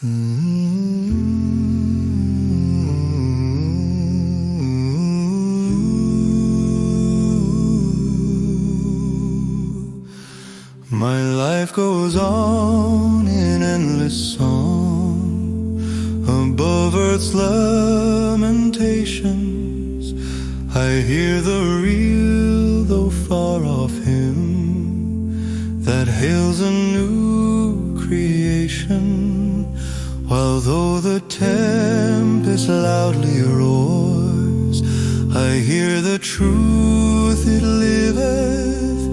My life goes on in endless song above earth's lamentations. I hear the real, though far off hymn that hails a new creation. While though the tempest loudly roars, I hear the truth it liveth.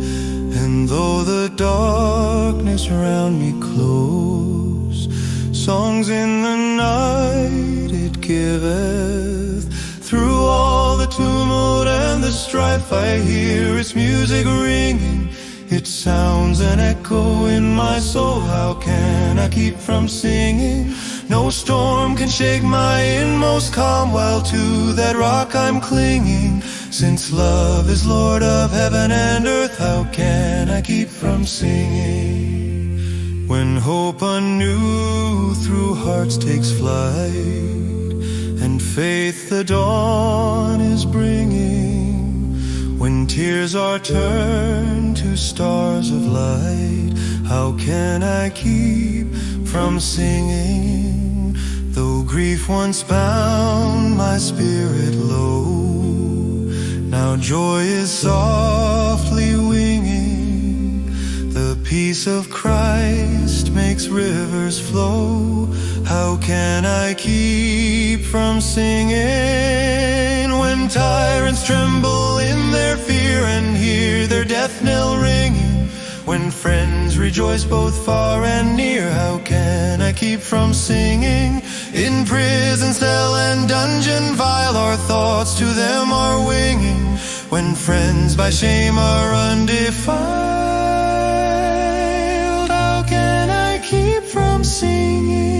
And though the darkness round me close, songs in the night it giveth. Through all the tumult and the strife, I hear its music ringing. It sounds an echo in my soul. How can I keep from singing? No storm can shake my inmost calm, while to that rock I'm clinging. Since love is Lord of heaven and earth, how can I keep from singing? When hope anew through hearts takes flight, and faith the dawn is bringing, when tears are turned to stars of light, how can I keep from singing? Though grief once bound my spirit low, now joy is softly winging. The peace of Christ makes rivers flow. How can I keep from singing? When tyrants tremble in their fear and hear their death knell ringing, when friends rejoice both far and near, how can I keep from singing? In prison cell and dungeon vile, our thoughts to them are winging. When friends by shame are undefiled, how can I keep from singing?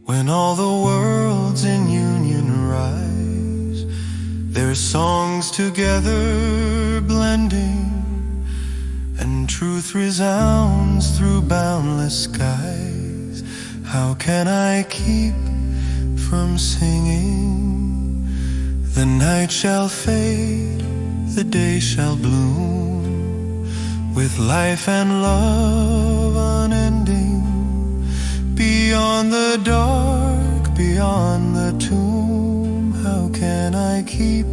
When all the worlds in union rise, their songs together blending, and truth resounds through boundless skies, how can I keep from singing? The night shall fade, the day shall bloom, with life and love unending. Beyond the dark, beyond the tomb, how can I keep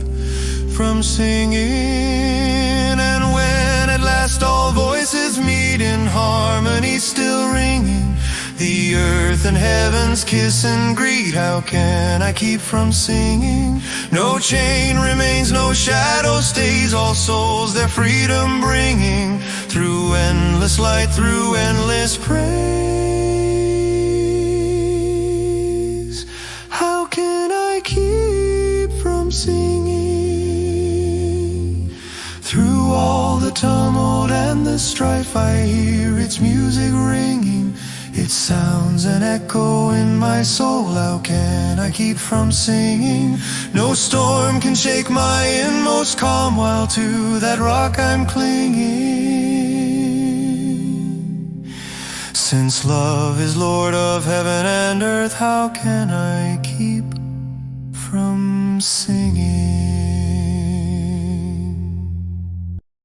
from singing? And when at last all voices meet in harmony still ringing, the earth and heavens kiss and greet, how can I keep from singing? No chain remains, no shadow stays, all souls their freedom bringing, through endless light, through endless praise. How can I keep from singing? Through all the tumult and the strife, I hear its music ringing. It sounds an echo in my soul. How can I keep from singing? No storm can shake my inmost calm, while to that rock I'm clinging. Since love is Lord of heaven and earth, how can I keep from singing?